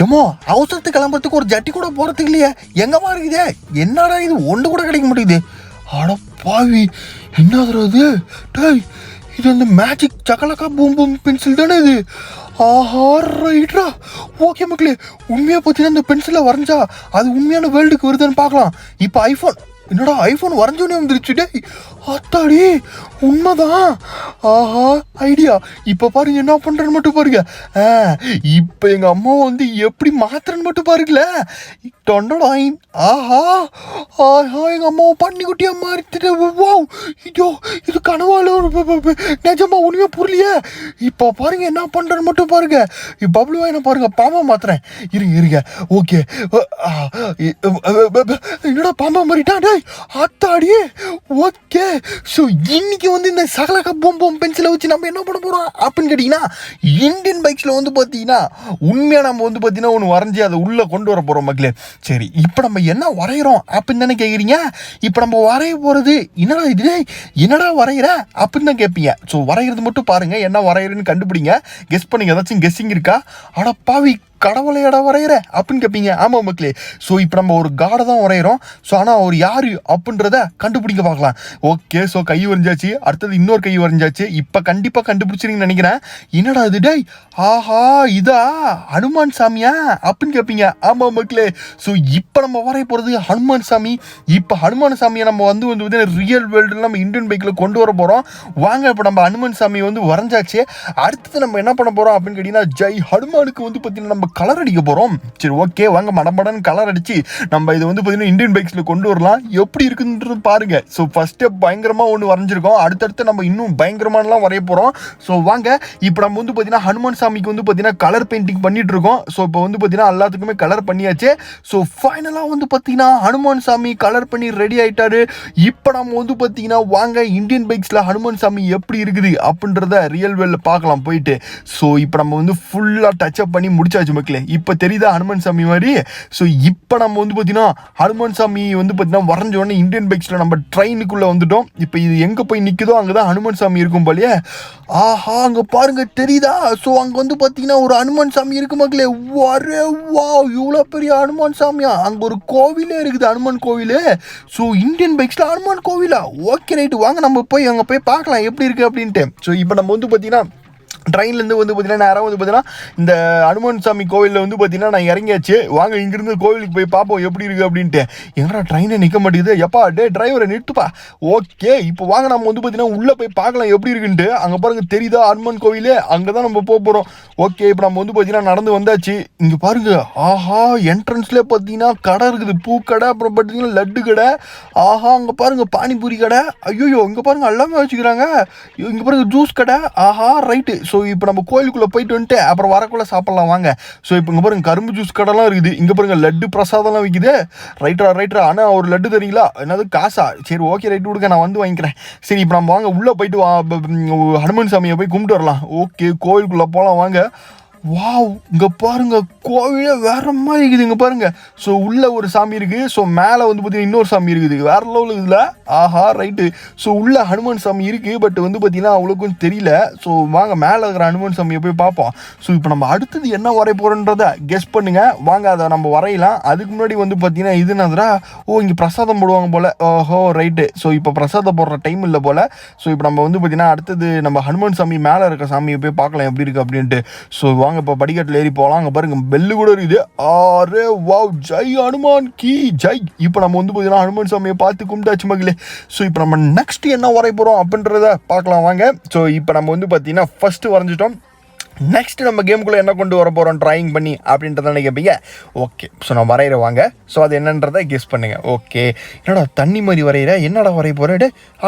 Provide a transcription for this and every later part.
ஏமோ அவசரத்துக்கு கிளம்புறதுக்கு ஒரு ஜட்டி கூட போறதுக்கு இல்லையா? எங்கம்மா இருக்குதே? என்னடா இது ஒன்று கூட கிடைக்க மாட்டேங்குது. அட பாவி, என்னதுடா இது? டேய், இது அந்த மேஜிக் சக்கலக்கா பூம் பூம் பென்சில் தானே இது? ஆஹா, ரைட்ரா. ஓகே மக்களே, உண்மையாக பார்த்தீங்கன்னா இந்த பென்சிலை வரைஞ்சா அது உண்மையான வேர்ல்டுக்கு வருதுன்னு பார்க்கலாம். இப்போ ஐஃபோன், என்னடா ஐஃபோன் வரைஞ்சோன்னே வந்துருச்சு. டேய் அத்தாடி, உண்மைதான். ஆஹா, ஐடியா. இப்போ பாருங்க என்ன பண்ணுறேன்னு மட்டும் பாருங்க. இப்போ எங்கள் அம்மா வந்து எப்படி மாத்துறேன்னு மட்டும் பாருங்களேன். தொண்டடாயின். ஆஹா ஆஹா, எங்கள் அம்மாவை பன்னிக்குட்டியாக மாறிட்டு. வாவ், ஐயோ இது கனவால நிஜமா உண்மையாக புரியலையே. இப்போ பாருங்க என்ன பண்ணுறேன்னு மட்டும் பாருங்க. பப்ளுவா என்ன பாருங்க, பாம்பா மாத்துறேன். இருங்க ஓகே. என்னடா பாம்பா மாறிட்டான். டேய் அத்தாடி. ஓகே, ஸோ இன்னைக்கு வந்து இந்த சகலகா பொம்பம் பென்சிலை வச்சு நம்ம என்ன பண்ண போகிறோம் அப்படின்னு கேட்டிங்கன்னா, இந்தியன் பைக்ஸில் வந்து பார்த்தீங்கன்னா உண்மையாக நம்ம வந்து பார்த்தீங்கன்னா ஒன்று வரைஞ்சி அதை உள்ளே கொண்டு வர போகிறோம் மக்களே. சரி, இப்போ நம்ம என்ன வரைகிறோம் அப்படின்னு தானே கேட்குறீங்க. இப்போ நம்ம வரைய போகிறது என்னடா இது, என்னடா வரைகிற அப்படின்னு தான் கேட்பீங்க. ஸோ வரைகிறது மட்டும் பாருங்கள், என்ன வரைகிறேன்னு கண்டுபிடிங்க. கெஸ் பண்ணுங்க, ஏதாச்சும் கெஸ்ஸிங் இருக்கா? அட பாவி, கடவுளையடா வரைகிற அப்படின்னு கேட்பீங்க. ஆமாம் மக்களே, ஸோ இப்போ நம்ம ஒரு காடை தான் வரைகிறோம். ஸோ ஆனால் அவர் யார் அப்படின்றத கண்டுபிடிக்க பார்க்கலாம். ஓகே, ஸோ கை வரைஞ்சாச்சு, அடுத்தது இன்னொரு கை வரைஞ்சாச்சு. இப்போ கண்டிப்பாக கண்டுபிடிச்சிருங்கன்னு நினைக்கிறேன். என்னடா இது? டேய் ஆஹா, இதா ஹனுமான் சாமியா அப்படின்னு கேட்பீங்க. ஆமாம் மக்களே, ஸோ இப்போ நம்ம வரைய போகிறது ஹனுமான் சாமி. இப்போ ஹனுமான் சாமியை நம்ம வந்து ரியல் வேர்ல்டில் நம்ம இந்தியன் பைக்கில் கொண்டு வர போகிறோம். வாங்க, இப்போ நம்ம ஹனுமான் சாமியை வந்து வரைஞ்சாச்சு. அடுத்தது நம்ம என்ன பண்ண போகிறோம் அப்படின்னு கேட்டிங்கன்னா, ஜெய் ஹனுமானுக்கு வந்து பார்த்தீங்கன்னா நம்ம கலர் அடிக்க போகிறோம். சரி ஓகே, வாங்க மடமடன்னு கலர் அடித்து நம்ம இதை வந்து பார்த்தீங்கன்னா இந்தியன் பைக்ஸில் கொண்டு வரலாம். எப்படி இருக்குன்றது பாருங்கள். ஸோ ஃபஸ்ட்டே பயங்கரமாக ஒன்று வரைஞ்சிருக்கோம், அடுத்தடுத்து நம்ம இன்னும் பயங்கரமானலாம் வரைய போகிறோம். ஸோ வாங்க, இப்போ நம்ம வந்து பார்த்தீங்கன்னா ஹனுமான் சாமிக்கு வந்து பார்த்தீங்கன்னா கலர் பெயிண்டிங் பண்ணிட்டு இருக்கோம். ஸோ இப்போ வந்து பார்த்தீங்கன்னா எல்லாத்துக்குமே கலர் பண்ணியாச்சு. ஸோ ஃபைனலாக வந்து பார்த்தீங்கன்னா ஹனுமான் சாமி கலர் பண்ணி ரெடி ஆகிட்டாரு. இப்போ நம்ம வந்து பார்த்தீங்கன்னா வாங்க இந்தியன் பைக்ஸில் ஹனுமான் சாமி எப்படி இருக்குது அப்படின்றத ரியல் வேர்ல்டில் பார்க்கலாம் போயிட்டு. ஸோ இப்போ நம்ம வந்து ஃபுல்லாக டச்சப் பண்ணி முடிச்சாச்சு மக்களே. இப்போ தெரியுதா ஹனுமான் சாமி மாதிரி? ஸோ இப்போ நம்ம வந்து பார்த்தீங்கன்னா ஹனுமான் சாமி வந்து பார்த்தீங்கன்னா வரைஞ்ச உடனே இந்தியன் பைக்ஸில் நம்ம ட்ரெயினுக்குள்ளே வந்துட்டோம். இப்போ இது எங்கே போய் நிற்குதோ அங்கே தான் ஹனுமான் சாமி இருக்கும் போலயே. ஆஹா, அங்கே பாருங்க தெரியுதா? ஸோ அங்கே வந்து பார்த்தீங்கன்னா ஒரு ஹனுமான் சாமி இருக்கு மக்களே. வரே வா, இவ்வளோ பெரிய ஹனுமான் சாமியா? அங்கே ஒரு கோவிலே இருக்குது, ஹனுமான் கோவில். ஸோ இந்தியன் பைக்ஸில் ஹனுமான் கோவிலா? ஓகே ரைட்டு, வாங்க நம்ம போய் அங்கே போய் பார்க்கலாம் எப்படி இருக்குது அப்படின்ட்டு. ஸோ இப்போ நம்ம வந்து பார்த்தீங்கன்னா ட்ரெயின்லேருந்து வந்து பார்த்தீங்கன்னா நேராக வந்து பார்த்தீங்கன்னா இந்த ஹனுமான் சாமி கோவிலில் வந்து பார்த்தீங்கன்னா நான் இறங்கியாச்சு. வாங்க இங்கேருந்து கோவிலுக்கு போய் பார்ப்போம் எப்படி இருக்குது அப்படின்ட்டு. எங்கடா ட்ரெயினை நிற்க மாட்டேங்குது? எப்பா டே டிரைவரை நிறுத்துப்பா. ஓகே, இப்போ வாங்க நம்ம வந்து பார்த்தீங்கன்னா உள்ளே போய் பார்க்கலாம் எப்படி இருக்குன்ட்டு. அங்கே பாருங்கள் தெரியுதா ஹனுமான் கோவில்? அங்கே தான் நம்ம போக போகிறோம். ஓகே, இப்போ நம்ம வந்து பார்த்தீங்கன்னா நடந்து வந்தாச்சு. இங்கே பாருங்க, ஆஹா என்ட்ரன்ஸ்லேயே பார்த்தீங்கன்னா கடை இருக்குது, பூக்கடை, அப்புறம் பார்த்தீங்கன்னா லட்டு கடை. ஆஹா, அங்கே பாருங்கள் பானிபூரி கடை. ஐயோ, இங்கே பாருங்கள் எல்லாமே வச்சுக்கிறாங்க. இங்கே பாருங்கள் ஜூஸ் கடை. ஆஹா ரைட்டு. ஸோ இப்போ நம்ம கோயிலுக்குள்ளே போயிட்டு வந்துட்டு அப்புறம் வரக்குள்ளே சாப்பிட்லாம் வாங்க. ஸோ இப்போ இங்கே பாருங்கள் கரும்பு ஜூஸ் கடைலாம் இருக்குது. இங்கே பாருங்கள் லட்டு பிரசாதம்லாம் விற்கிது. ரைட்டரா. ஆனால் ஒரு லட்டு தரீங்களா? என்னது காசா? சரி ஓகே ரைட்டு கொடுங்க, நான் வந்து வாங்கிக்கிறேன். சரி இப்போ நம்ம வாங்க உள்ளே போயிட்டு ஹனுமான் சாமியை போய் கும்பிட்டு வரலாம். ஓகே, கோயிலுக்குள்ளே போகலாம் வாங்க. வாவ், இங்கே பாருங்க கோவிலே வேற மாதிரி இருக்குது. இங்கே பாருங்க, ஸோ உள்ள ஒரு சாமி இருக்குது, ஸோ மேலே வந்து பார்த்தீங்கன்னா இன்னொரு சாமி இருக்குது. வேற லெவலில் இருக்குதுல. ஆஹா ரைட்டு. ஸோ உள்ள ஹனுமான் சாமி இருக்குது, பட் வந்து பார்த்தீங்கன்னா அவ்வளோக்கும் தெரியல. ஸோ வாங்க மேலே இருக்கிற ஹனுமான் சாமியை போய் பார்ப்போம். ஸோ இப்போ நம்ம அடுத்தது என்ன வரைய போகிறோன்றதை கெஸ் பண்ணுங்க. வாங்க அதை நம்ம வரையலாம். அதுக்கு முன்னாடி வந்து பார்த்தீங்கன்னா இது என்னதுடா? ஓ, இங்கே பிரசாதம் போடுவாங்க போல். ஓஹோ ரைட்டு. ஸோ இப்போ பிரசாதம் போடுற டைம் இல்லை போல். ஸோ இப்போ நம்ம வந்து பார்த்தீங்கன்னா அடுத்தது நம்ம ஹனுமான் சாமி மேலே இருக்க சாமியை போய் பார்க்கலாம் எப்படி இருக்குது அப்படின்ட்டு. ஸோ வாங்க இப்போ படிக்கட்டில் ஏறி போகலாம். அங்கே பாருங்க பெல்லு கூட இருக்குது. ஆரே வாவ், ஜெய் ஹனுமான் கி ஜெய். இப்போ நம்ம வந்து பார்த்தீங்கன்னா ஹனுமான் சாமியை பார்த்து கும்பிட்டாச்சு மகளே. ஸோ இப்போ நம்ம நெக்ஸ்ட் என்ன வரைய போகிறோம் அப்படின்றத பார்க்கலாம் வாங்க. ஸோ இப்போ நம்ம வந்து பார்த்தீங்கன்னா ஃபஸ்ட்டு வரைஞ்சிட்டோம். நெக்ஸ்ட் நம்ம கேமுக்குள்ளே என்ன கொண்டு வர போகிறோம் ட்ராயிங் பண்ணி அப்படின்றத கேட்பீங்க. ஓகே, ஸோ நான் வரைகிற வாங்க. ஸோ அது என்னன்றதை கெஸ் பண்ணுங்கள். ஓகே, என்னடா தண்ணி மாதிரி வரைகிற, என்னடா வரைய போகிறேன்?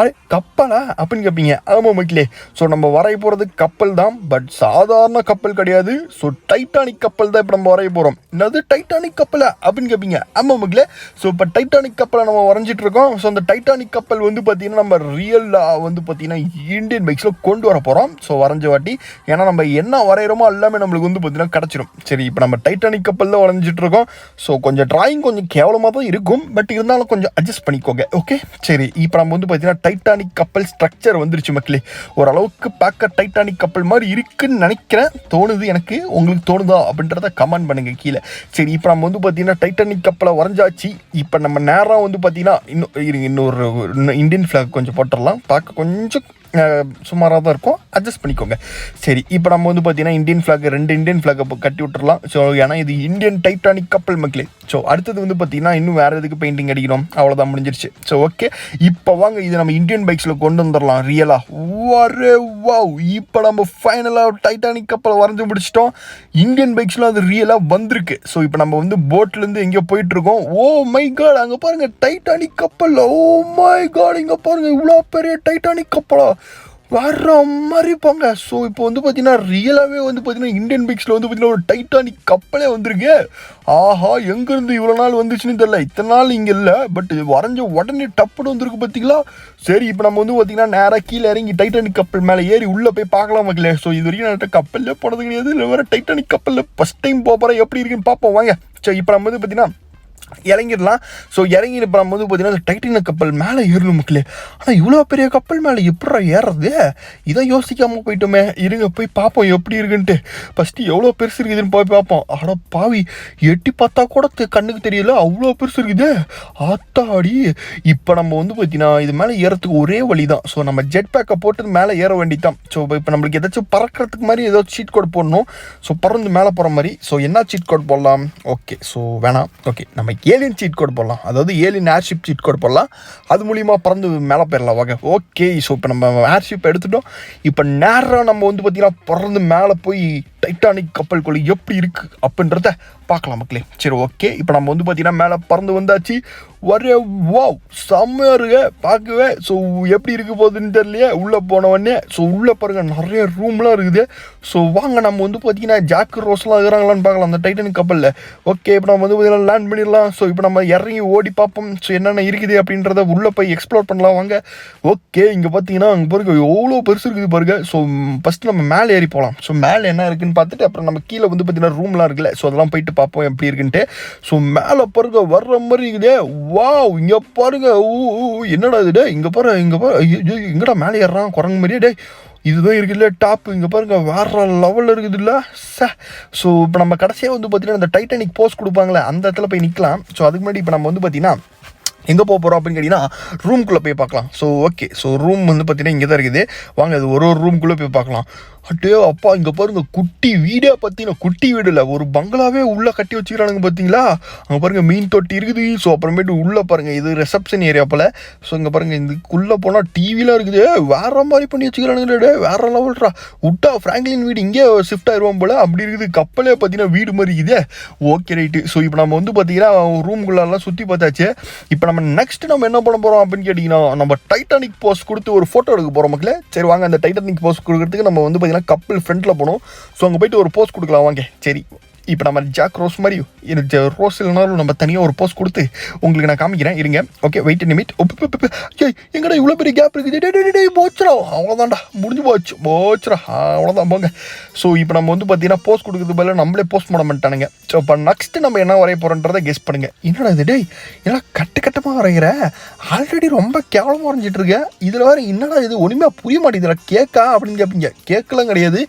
கப்பலா அப்படின்னு கேட்பீங்க. ஆமாம் மக்களே, ஸோ நம்ம வரைய போகிறது கப்பல் தான், பட் சாதாரண கப்பல் கிடையாது. ஸோ டைட்டானிக் கப்பல் தான் இப்போ நம்ம வரைய போகிறோம். என்னது டைட்டானிக் கப்பலா அப்படின்னு கேட்பீங்க. ஆமாம் மக்களே, ஸோ இப்போ டைட்டானிக் கப்பலை நம்ம வரைஞ்சிட்டு இருக்கோம். ஸோ அந்த டைட்டானிக் கப்பல் வந்து பார்த்தீங்கன்னா நம்ம ரியலாக வந்து பார்த்தீங்கன்னா இந்தியன் பைக்ஸில் கொண்டு வர போகிறோம். ஸோ வரைஞ்ச வாட்டி, ஏன்னா நம்ம என்ன என்ன வரைகிறோமோ எல்லாமே நம்மளுக்கு வந்து பார்த்தீங்கன்னா கிடச்சிடும். சரி, இப்போ நம்ம டைட்டானிக் கப்பலில் வரைஞ்சிட்டு இருக்கோம். ஸோ கொஞ்சம் டிராயிங் கொஞ்சம் கேவலமாக தான் இருக்கும், பட் இருந்தாலும் கொஞ்சம் அட்ஜஸ்ட் பண்ணிக்கோங்க. ஓகே, சரி, இப்போ நம்ம வந்து பார்த்தீங்கன்னா டைட்டானிக் கப்பல் ஸ்ட்ரக்சர் வந்துருச்சு மக்களே. ஓரளவுக்கு பார்க்க டைட்டானிக் கப்பல் மாதிரி இருக்குன்னு நினைக்கிறேன், தோணுது எனக்கு. உங்களுக்கு தோணுதா அப்படின்றத கமெண்ட் பண்ணுங்க கீழே. சரி, இப்போ நம்ம வந்து பார்த்தீங்கன்னா டைட்டானிக் கப்பலை வரைஞ்சாச்சு. இப்போ நம்ம நேரம் வந்து பார்த்தீங்கன்னா இன்னொரு இந்தியன் ஃப்ளாக் கொஞ்சம் போட்டுடலாம். பார்க்க கொஞ்சம் சுமாராக தான் இருக்கும், அட்ஜஸ்ட் பண்ணிக்கோங்க. சரி, இப்போ நம்ம வந்து பார்த்தீங்கன்னா இந்தியன் ஃப்ளாக் 2 இந்தியன் ஃப்ளாகை கட்டி விட்டுறலாம். ஸோ ஏன்னா இது இந்தியன் டைட்டானிக் கப்பல் மக்களே. ஸோ அடுத்தது வந்து பார்த்தீங்கன்னா இன்னும் வேறு எதுக்கு பெயிண்டிங் அடிக்கணும், அவ்வளோதான், முடிஞ்சிருச்சு. ஸோ ஓகே, இப்போ வாங்க இது நம்ம இந்தியன் பைக்ஸில் கொண்டு வந்துடலாம் ரியலாக. ஒரே வாவ், இப்போ நம்ம ஃபைனலாக டைட்டானிக் கப்பலை வரைஞ்சி முடிச்சிட்டோம். இந்தியன் பைக்ஸில் அது ரியலாக வந்திருக்கு. ஸோ இப்போ நம்ம வந்து போட்லேருந்து எங்கேயோ போயிட்டுருக்கோம். ஓ மை காட், அங்கே பாருங்கள் டைட்டானிக் கப்பல். ஓ மை காட், இங்கே பாருங்கள் இவ்வளோ பெரிய டைட்டானிக் கப்பலா, வர்ற மாதிரி போங்க. ஸோ இப்போ வந்து பார்த்தீங்கன்னா ரியலாகவே வந்து பார்த்தீங்கன்னா இந்தியன் பைக்ஸில் வந்து பார்த்தீங்கன்னா ஒரு டைட்டானிக் கப்பலே வந்திருக்கு. ஆஹா, எங்கேருந்து இவ்வளோ நாள் வந்துச்சுன்னு தெரியல. இத்தனை நாள் இங்கே இல்லை, பட் வரைஞ்ச உடனே டப்புன்னு வந்துருக்கு பார்த்தீங்களா. சரி, இப்போ நம்ம வந்து பார்த்தீங்கன்னா நேராக கீழே இறங்கி டைட்டானிக் கப்பல் மேலே ஏறி உள்ளே போய் பார்க்கலாம் மக்களே. ஸோ இது வரைக்கும் நான் கப்பல்லே போனது கிடையாது, இல்லை வேறு டைட்டானிக் கப்பலில் ஃபஸ்ட் டைம் போகிறேன், எப்படி இருக்குன்னு பார்ப்போம் வாங்க. சரி, இப்போ நம்ம வந்து பார்த்தீங்கன்னா இறங்கிடலாம். ஸோ இறங்கி இப்போ நம்ம வந்து பார்த்தீங்கன்னா டைட்டானிக் கப்பல் மேலே ஏறணும் மக்களே. ஆனால் இவ்வளோ பெரிய கப்பல் மேலே எப்படா ஏறுறது, இதை யோசிக்காமல் போயிட்டோமே. இருங்க போய் பார்ப்போம் எப்படி இருக்குன்ட்டு. ஃபஸ்ட்டு எவ்வளோ பெருசு இருக்குதுன்னு போய் பார்ப்போம். ஆட பாவி, எட்டி பார்த்தா கூட கண்ணுக்கு தெரியல, அவ்வளோ பெருசு இருக்குது ஆத்தாடி. இப்போ நம்ம வந்து பார்த்தீங்கன்னா இது மேலே ஏறத்துக்கு ஒரே வழி தான். ஸோ நம்ம ஜெட் பேக்கை போட்டு மேலே ஏற வேண்டிதான். ஸோ இப்போ நம்மளுக்கு ஏதாச்சும் பறக்கிறதுக்கு மாதிரி ஏதோ சீட் கோட் போடணும். ஸோ பறந்து மேலே போகிற மாதிரி. ஸோ என்ன சீட் கோட் போடலாம்? ஓகே, ஸோ வேணாம். ஓகே, நம்ம ஏலியன் சீட் கோட் போடலாம், அதாவது ஏலியன் ஏர்ஷிப் சீட் கோட் போடலாம். அது மூலிமா பறந்து மேலே போயிடலாம் வாங்க. ஓகே, ஸோ இப்போ நம்ம ஏர்ஷிப் எடுத்துட்டோம். இப்போ நேராக நம்ம வந்து பார்த்தீங்கன்னா பறந்து மேலே போய் டைட்டானிக் கப்பலுக்குள்ள எப்படி இருக்குது அப்படின்றத பார்க்கலாம் மக்களே. சரி ஓகே, இப்போ நம்ம வந்து பார்த்தீங்கன்னா மேலே பறந்து வந்தாச்சு. ஒரே வாவ், செம்மையாக இருக்கு பார்க்கவே. ஸோ எப்படி இருக்க போகுதுன்னு தெரியலையே உள்ளே போனவொடனே. ஸோ உள்ளே பாருங்கள் நிறைய ரூம்லாம் இருக்குது. ஸோ வாங்க நம்ம வந்து பார்த்தீங்கன்னா ஜாக் ரோஸ்லாம் இருக்கிறாங்களான்னு பார்க்கலாம் அந்த டைட்டானிக் கப்பலில். ஓகே, இப்போ நம்ம வந்து பார்த்தீங்கன்னா லேண்ட் பண்ணிடலாம். ஸோ இப்போ நம்ம இறங்கி ஓடி பார்ப்போம். ஸோ என்னென்ன இருக்குது அப்படின்றத உள்ளே போய் எக்ஸ்ப்ளோர் பண்ணலாம் வாங்க. ஓகே, இங்கே பார்த்தீங்கன்னா அங்கே பாருங்க எவ்வளோ பெருசு இருக்குது பாருங்க. ஸோ ஃபஸ்ட்டு நம்ம மேலே ஏறி போகலாம். ஸோ மேலே என்ன இருக்குன்னு பார்த்துட்டு அப்புறம் நம்ம கீழே வந்து பார்த்தீங்கன்னா ரூம்லாம் இருக்குல்ல, ஸோ அதெல்லாம் போயிட்டு பார்ப்போம் எப்படி இருக்குன்ட்டு. ஸோ மேலே பாருங்க வர்ற மாதிரி இருக்குதே. வாவ், இங்கே பாருங்க. என்னடா இது, இங்கே பாரு, இங்கே பாரு, எங்கடா மேலே ஏறான் குரங்கு மாதிரியே. டே, இதுதான் இருக்குல்ல டாப், இங்கே பாருங்க வேற லெவலில் இருக்குது இல்லை சார். ஸோ இப்போ நம்ம கடைசியாக வந்து பார்த்தீங்கன்னா இந்த டைட்டானிக் போஸ் கொடுப்பாங்களே அந்த இடத்துல போய் நிற்கலாம். ஸோ அதுக்கு முன்னாடி இப்போ நம்ம வந்து பார்த்தீங்கன்னா எங்கே போக போகிறோம் அப்படின்னு கேட்டிங்கன்னா ரூம்குள்ளே போய் பார்க்கலாம். ஸோ ஓகே, ஸோ ரூம் வந்து பார்த்தீங்கன்னா இங்கே தான் இருக்குது. வாங்க அது ஒரு ரூம்குள்ளே போய் பார்க்கலாம். அட்டே அப்பா, இங்கே பாருங்கள் குட்டி வீடே பார்த்தீங்கன்னா, குட்டி வீடு இல்லை, ஒரு பங்களாவே உள்ளே கட்டி வச்சுக்கிறானுங்க பார்த்தீங்களா. அங்கே பாருங்கள் மீன் தொட்டி இருக்குது. ஸோ அப்புறமேட்டு உள்ளே பாருங்கள் இது ரிசப்ஷன் ஏரியா போல். ஸோ இங்கே பாருங்கள் இதுக்குள்ளே போனால் டிவிலாம் இருக்குது. வேறு மாதிரி பண்ணி வச்சுக்கிறானுங்களே, வேறு லெவல்ரா. விட்டா ஃப்ராங்க்லின் வீடு இங்கே ஷிஃப்ட் ஆயிடுவோம் போல் அப்படி இருக்குது. கப்பலே பார்த்தீங்கன்னா வீடு மாதிரி இருக்குது. Okay right. ஸோ இப்போ நம்ம வந்து பார்த்தீங்கன்னா ரூம்குள்ளெல்லாம் சுற்றி பார்த்தாச்சு. இப்போ நம்ம நெக்ஸ்ட் நம்ம என்ன பண்ண போகிறோம் அப்படின்னு கேட்டிங்கன்னா நம்ம டைட்டானிக் போஸ் கொடுத்து ஒரு ஃபோட்டோ எடுக்க போகிறோம் மக்களே. சரி வாங்க, அந்த டைட்டானிக் போஸ் கொடுக்கறதுக்கு நம்ம வந்து பார்த்தீங்கன்னா கப்பல் ஃப்ரண்ட்டில் போகணும். ஸோ அங்கே போய்ட்டு ஒரு போஸ் கொடுக்கலாம் வாங்க. சரி, இப்போ நம்ம ஜாக் ரோஸ் மாதிரி எனக்கு ரோஸ் இல்லைனாலும் நம்ம தனியாக ஒரு போஸ் கொடுத்து உங்களுக்கு நான் காமிக்கிறேன் இருங்க. Okay, wait நிமிட். எங்கடா இவ்வளோ பெரிய கேப் இருக்குது, போச்சுரா, அவ்வளோதான்டா, முடிஞ்சு போச்சுரா, அவ்வளோதான் போங்க. ஸோ இப்போ நம்ம வந்து பார்த்தீங்கன்னா போஸ் கொடுக்குறது பதில் நம்மளே போஸ்ட் பண்ண மாட்டானுங்க. ஸோ இப்போ நெக்ஸ்ட்டு நம்ம என்ன வரைய போகிறோன்றதை கெஸ் பண்ணுங்கள். என்னடா இது, டேய் ஏன்னா கட்டமாக வரைகிற, ஆல்ரெடி ரொம்ப கேவலமாக வரைஞ்சிட்டு இருக்கேன், இதில் வேறு என்னடா இது ஒன்றுமே புரிய மாட்டேங்குதுல, கேக்கா அப்படின்னு கேட்பீங்க. கேட்கலாம் கிடையாது.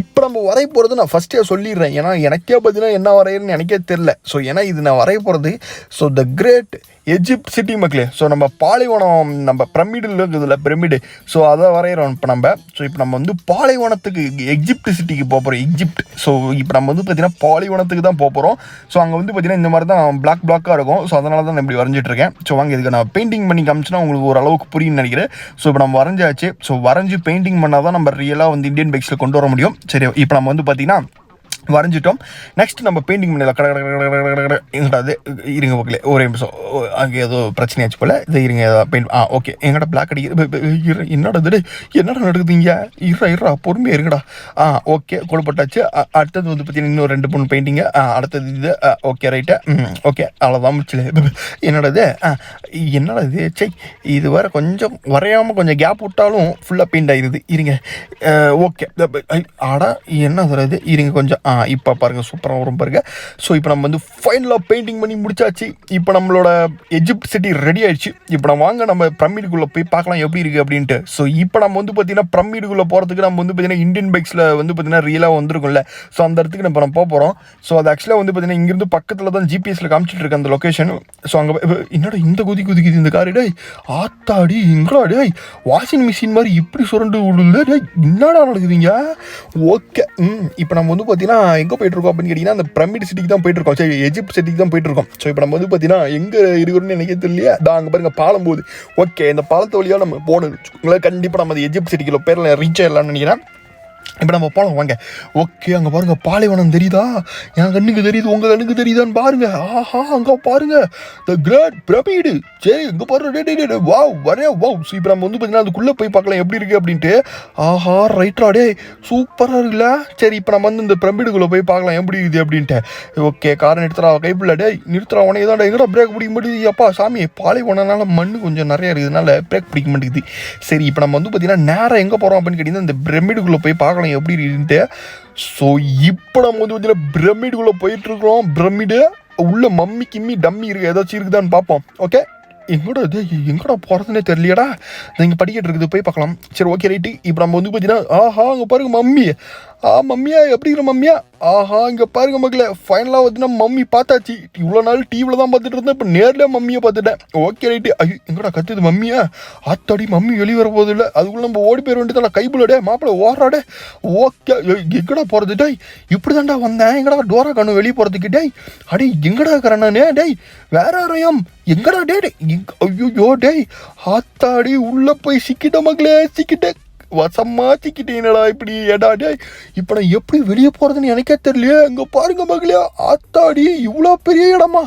இப்போ நம்ம வரைய போகிறது நான் ஃபஸ்ட்டே சொல்லிடுறேன், ஏன்னா எனக்கே பார்த்தீங்கன்னா என்ன வரைகிறேன்னு எனக்கே தெரில. ஸோ ஏன்னா இது நான் வரைய போகிறது so the great Egypt city மக்களே. ஸோ நம்ம பாலைவனம், நம்ம பிரமிடில் இருக்குதுல்ல பிரமிடு, ஸோ அதை வரைகிறோம் இப்போ நம்ம. ஸோ இப்போ நம்ம வந்து பாலைவனத்துக்கு எஜிப்ட் சிட்டிக்கு போக போகிறோம், எஜிப்ட். ஸோ இப்போ நம்ம வந்து பார்த்தீங்கன்னா பாலைவனத்துக்கு தான் போக போகிறோம். ஸோ அங்கே வந்து பார்த்தீங்கன்னா இந்த மாதிரி தான் பிளாக்காக இருக்கும். ஸோ அதனால தான் நான் இப்படி வரைஞ்சிட்ருக்கேன். ஸோ வாங்க இதுக்கு நான் பெயிண்டிங் பண்ணி காமிச்சுன்னா உங்களுக்கு ஓரளவுக்கு புரியும்னு நினைக்கிறேன். ஸோ இப்போ நம்ம வரைஞ்சாச்சு. ஸோ வரைஞ்சி பெயிண்டிங் பண்ணால் தான் நம்ம ரியலாக வந்து இந்தியன் பைக்ஸில் கொண்டு வர முடியும். சரி, இப்போ நம்ம வந்து பார்த்தீங்கன்னா வரைஞ்சிட்டோம். நெக்ஸ்ட் நம்ம பெயிண்டிங் பண்ணல எங்கடாது இருங்க ஓகே ஒரே நிமிஷம் அங்கே ஏதோ பிரச்சனையாச்சு போல் இது இருங்க ஏதோ பெயிண்ட் ஓகே எங்கடா பிளாக் அடிக்குது என்னடா இது என்னடா நடக்குதுங்க இருறா பொறுமையாக இருங்கடா ஓகே கொடுப்பட்டாச்சு. அடுத்தது வந்து பார்த்தீங்கன்னா இன்னும் 2-3 பெயிண்டிங்கு அடுத்தது இது ஓகே ரைட்டு ஓகே அவ்வளோதான் முடிச்சல. என்னடா இது சை இது வேறு கொஞ்சம் வரையாமல் கொஞ்சம் கேப் விட்டாலும் ஃபுல்லாக பெயிண்ட் ஆகிடுது இருங்க ஓகே ஆடா என்ன சொல்கிறது இருங்க கொஞ்சம் இப்போ பாருங்கள் சூப்பராக வரும் பாருங்கள். ஸோ இப்போ நம்ம வந்து ஃபைனலாக பெயிண்டிங் பண்ணி முடிச்சாச்சு. இப்போ நம்மளோட எஜிப்ட் சிட்டி ரெடி ஆயிடுச்சு. இப்போ நம்ம வாங்க நம்ம பிரமிடுக்குள்ளே போய் பார்க்கலாம் எப்படி இருக்குது அப்படின்ட்டு. ஸோ இப்போ நம்ம வந்து பார்த்தீங்கன்னா பிரமிடுக்குள்ளே போகிறதுக்கு நம்ம வந்து பார்த்தீங்கன்னா இந்தியன் பைக்ஸில் வந்து பார்த்தீங்கன்னா ரியலாக வந்துருக்கும்ல. ஸோ அந்த இடத்துக்கு நம்ம போக போகிறோம். ஸோ அது ஆக்சுவலாக வந்து பார்த்தீங்கன்னா இங்கேருந்து பக்கத்தில் தான் ஜிபிஎஸ்ல காமிச்சிட்டு இருக்கு அந்த லொக்கேஷன். ஸோ அங்கே என்னடா இந்த குதிக்குது இந்த காரு டே ஆத்தாடி எங்கடா டே வாஷிங் மிஷின் மாதிரி இப்படி சுரண்டு விடுல டே என்னடா நடக்குதுங்க. ஓகே இப்போ நம்ம வந்து பார்த்தீங்கன்னா எங்கே போயிட்டுருக்கோம் அப்படின்னு கேட்டிங்கன்னா அந்த பிரமிட் சிட்டிக்கு தான் போயிட்டுருக்கோம். சரி எஜிப்ட் சிட்டிக்கு தான் போயிட்டுருக்கோம். ஸோ இப்போ நம்ம வந்து பார்த்தீங்கன்னா எங்கே இருக்கிறோன்னு எனக்கு தெரியலையா அங்கே பாருங்கள் பாலம் போகுது. ஓகே இந்த பாலத்து வழியாக நம்ம போகணும் கண்டிப்பாக நம்ம அந்த எஜிப்ட் சிட்டிக்குள்ள பேரில் ரீச் ஆயிடலாம்னு நினைக்கிறேன். இப்போ நம்ம போகலாம் வாங்க. ஓகே அங்கே பாருங்கள் பாலைவனம் தெரியுதா என் கண்ணுக்கு தெரியுது உங்கள் கண்ணுக்கு தெரியுதான்னு பாருங்கள். அங்கே பாருங்கள் த கிரேட் பிரமிடு. சரி இங்கே பாருங்க வாவ் வரையா வாவ். ஸோ இப்போ நம்ம வந்து பார்த்தீங்கன்னா அதுக்குள்ளே போய் பார்க்கலாம் எப்படி இருக்குது அப்படின்ட்டு. ரைட்ரா டே சூப்பராக இருக்குல்ல. சரி இப்போ நம்ம வந்து இந்த பிரமிடுக்குள்ளே போய் பார்க்கலாம் எப்படி இருக்குது அப்படின்ட்டு. ஓகே காரை நிறுத்துறா கைப்பில்ல டே நிறுத்துறா உனக்கு தான் எங்கடா பிரேக் பிடிக்க மாட்டேங்குது அப்பா சாமி பாலைவனனால மண் கொஞ்சம் நிறைய இருக்குதுனால பிரேக் பிடிக்க மாட்டேங்குது. சரி இப்போ நம்ம வந்து பார்த்தீங்கன்னா நேரம் எங்கே போகிறோம் அப்படின்னு கேட்டிங்கன்னா இந்த பிரமிடுக்குள்ளே போய் பார்க்கலாம் எப்படி இருக்குன்ட்டு. ஸோ இப்போ நம்ம வந்து பார்த்தீங்கன்னா பிரமிடுக்குள்ளே போயிட்டு இருக்கிறோம். பிரமிடு உள்ள மம்மி கிம்மி டம்மி இருக்கு ஏதாச்சும் இருக்குதான்னு பார்ப்போம். ஓகே எங்கடா போகிறதுனே தெரியலையடா இங்கே படிக்கிட்டு இருக்குது போய் பார்க்கலாம். சரி ஓகே ரைட்டு. இப்போ நம்ம வந்து பார்த்தீங்கன்னா அங்கே பாருங்க மம்மி மம்மியா எப்படி இருக்கிற மம்மியா இங்கே பாருங்க மக்களே ஃபைனலாக வந்து நம்ம மம்மி பார்த்தாச்சு. இவ்வளோ நாள் டிவியில் தான் பார்த்துட்டு இருந்தேன் இப்போ நேரில் மம்மியை பார்த்துட்டேன். Okay right. எங்கடா கத்துது மம்மியா ஆத்தாடி மம்மி வெளியே வர போகுது இல்லை அதுக்குள்ளே நம்ம ஓடி போயிட வேண்டியதான் கைப்புலடே மாப்பிள்ள ஓடுறாடே. ஓகே எங்கடா போகிறது டேய் இப்படி தான்டா வந்தேன் எங்கடா டோரா கண்ணு வெளியே போகிறதுக்கு டேய் அடி எங்கடா இருக்கிறேன் நானே டேய் வேற யாரையும் எங்கடா டே ஐயோ டேய் ஆத்தாடி உள்ளே போய் சிக்கிட்ட மக்களே சிக்கிட்டேன் வசமா சிக்கிட்டீங்கடா இப்படி ஏடா டே இப்போ நான் எப்படி வெளியே போகிறதுன்னு எனக்கே தெரியலையே. இங்கே பாருங்க மகளே ஆத்தாடி இவ்வளோ பெரிய இடமா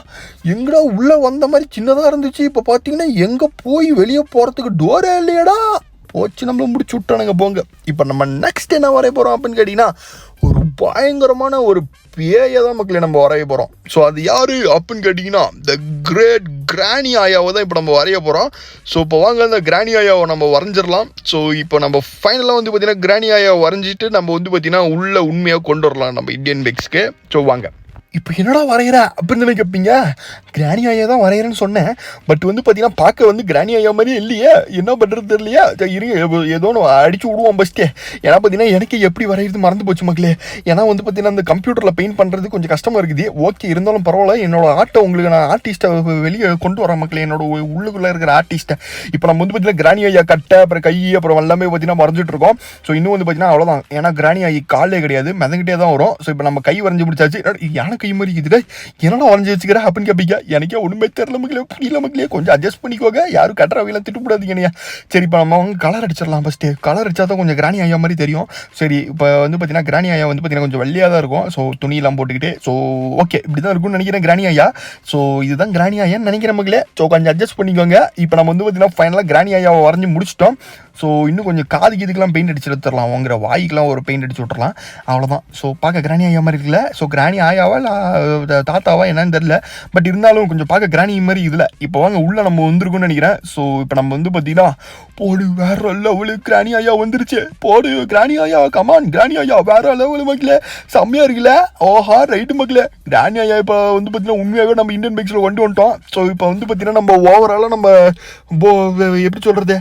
எங்கடா உள்ளே வந்த மாதிரி சின்னதாக இருந்துச்சு. இப்போ பார்த்தீங்கன்னா எங்கே போய் வெளியே போகிறதுக்கு டோரே இல்லையடா போச்சு நம்மளை முடிச்சு விட்டானுங்க போங்க. இப்போ நம்ம நெக்ஸ்ட் என்ன வரைய போகிறோம் அப்படின்னு கேட்டிங்கன்னா ஒரு பயங்கரமான ஒரு பேயை தான் மக்களே நம்ம வரைய போகிறோம். ஸோ அது யார் அப்படின்னு கேட்டிங்கன்னா த கிரேட் கிராணி ஆயாவை தான் இப்போ நம்ம வரைய போகிறோம். ஸோ இப்போ வாங்க அந்த கிராணி ஆயாவை நம்ம வரைஞ்சிடலாம். ஸோ இப்போ நம்ம ஃபைனலாக வந்து பார்த்திங்கன்னா கிராணி ஆயாவை வரைஞ்சிட்டு நம்ம வந்து பார்த்திங்கன்னா உள்ள உண்மையாக கொண்டு வரலாம் நம்ம இந்தியன் பைக்ஸ்க்கு. ஸோ வாங்க இப்போ என்னடா வரைகிற அப்படின்னு கேட்பீங்க. கிராணி ஆயா தான் வரைகிறேன்னு சொன்னேன். பட் வந்து பார்த்தீங்கன்னா பார்க்க வந்து கிராணி ஆயா மாதிரியே இல்லையே என்ன பண்ணுறது தெரியலையா. இருங்க ஏதோ ஒன்று அடிச்சு விடுவோம் ஃபஸ்ட்டே. ஏன்னா பார்த்தீங்கன்னா எனக்கு எப்படி வரைகிறது மறந்து போச்சு மக்களே. ஏன்னா வந்து பார்த்தீங்கன்னா அந்த கம்ப்யூட்டரில் பெயிண்ட் பண்ணுறது கொஞ்சம் கஷ்டமாக இருக்குது. ஓகே இருந்தாலும் பரவாயில்ல என்னோட ஆர்ட்டை உங்களுக்கு நான் ஆர்டிஸ்ட்டை வெளியே கொண்டு வரேன் மக்களே என்னோட உள்ளுக்குள்ளே இருக்கிற ஆர்டிஸ்ட்டை. இப்போ நம்ம வந்து பார்த்தீங்கன்னா கிராணி ஆயா கட்டை அப்புறம் கை அப்புறம் எல்லாமே பார்த்தீங்கன்னா வரைஞ்சிட்டு இருக்கோம். ஸோ இன்னும் வந்து பார்த்தீங்கன்னா அவ்வளோதான். ஏன்னா கிராணி ஆகி காலே கிடையாது மிதங்கிட்டே தான் வரும். ஸோ இப்போ நம்ம கை வரைஞ்சி முடிச்சாச்சு. எனக்கு கை மாதிரி இருக்குது என்னடா வரைஞ்சி வச்சுக்கிறேன் அப்படின்னு கேட்பீங்க. எனக்கே ஒன்றுமே தெரியல மக்களே புரியல மக்களே கொஞ்சம் அட்ஜஸ்ட் பண்ணிக்கோங்க யாரும் கட்டுறவையெல்லாம் திட்டுக்கூடாதுங்க. சரி இப்போ நம்ம அவங்க கலர் அடிச்சிடலாம் ஃபஸ்ட்டு. கலர் அடிச்சா தான் கொஞ்சம் கிராணி ஆயா மாதிரி தெரியும். சரி இப்போ வந்து பார்த்தீங்கன்னா கிராணி ஆயா வந்து பார்த்தீங்கன்னா கொஞ்சம் வெள்ளையாக தான் இருக்கும். ஸோ துணியெல்லாம் போட்டுக்கிட்டு ஸோ ஓகே இப்படி தான் இருக்கும்னு நினைக்கிறேன் கிராணி ஆயா. ஸோ இதுதான் கிராணி ஆயான்னு நினைக்கிறேன் மக்களே. ஸோ கொஞ்சம் அட்ஜஸ்ட் பண்ணிக்கோங்க. இப்போ நம்ம வந்து பார்த்தீங்கன்னா ஃபைனலாக கிராணி ஆயாவை வரைஞ்சி முடிச்சிட்டோம். ஸோ இன்னும் கொஞ்சம் காது கீதுக்கெல்லாம் பெயிண்ட் அடிச்சு எடுத்துடலாம் உங்கிற வாய்க்கெலாம் ஒரு பெயிண்ட் அடிச்சு விட்டுறலாம் அவ்வளோதான். ஸோ பார்க்க கிராணி ஆயா மாதிரி இருக்குல்ல. ஸோ கிராணி ஆயாவா இல்லை தாத்தாவா என்னன்னு தெரியல. பட் இருந்தாலும் கொஞ்சம் பார்க்க கிராணி மாதிரி இதில் இப்போ வாங்க உள்ளே நம்ம வந்திருக்குன்னு நினைக்கிறேன். ஸோ இப்போ நம்ம வந்து பார்த்தீங்கன்னா போடு வேற லெவலு கிராணி ஆயா வந்துருச்சு. போடு கிராணி ஆயா கமான் கிராணி ஆயா வேற லெவலு மக்களே செம்மையாக இருக்குல்ல. ரைட்டு மக்களே கிராணி ஆயா இப்போ வந்து பார்த்தீங்கன்னா உண்மையாகவே நம்ம இந்தியன் பைக்ஸில் கொண்டு வந்துட்டோம். ஸோ இப்போ வந்து பார்த்தீங்கன்னா நம்ம ஓவராலாக நம்ம எப்படி சொல்கிறது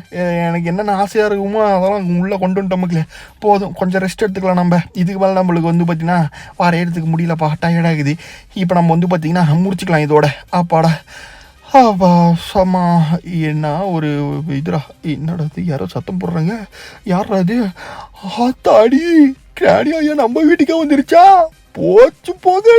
எனக்கு என்னென்ன ஆசையாக இருக்குமோ அதெல்லாம் உள்ளே கொண்டு வந்துட்டோம் மக்களே. போதும் கொஞ்சம் ரெஸ்ட் எடுத்துக்கலாம். நம்ம இதுக்கு மேலே நம்மளுக்கு வந்து பார்த்திங்கன்னா வரையறதுக்கு முடியலப்பா டயர்டாகுது. இப்போ நம்ம வந்து பார்த்திங்கன்னா முடிச்சுக்கலாம் இதோட அப்பாடா சமா என்ன ஒரு இதுரா என்னடா யாரோ சத்தம் போடுறாங்க யாரா அது ஆத்தாடி கிராணி ஆயா நம்ம வீட்டுக்கே வந்துருச்சா போச்சு போது.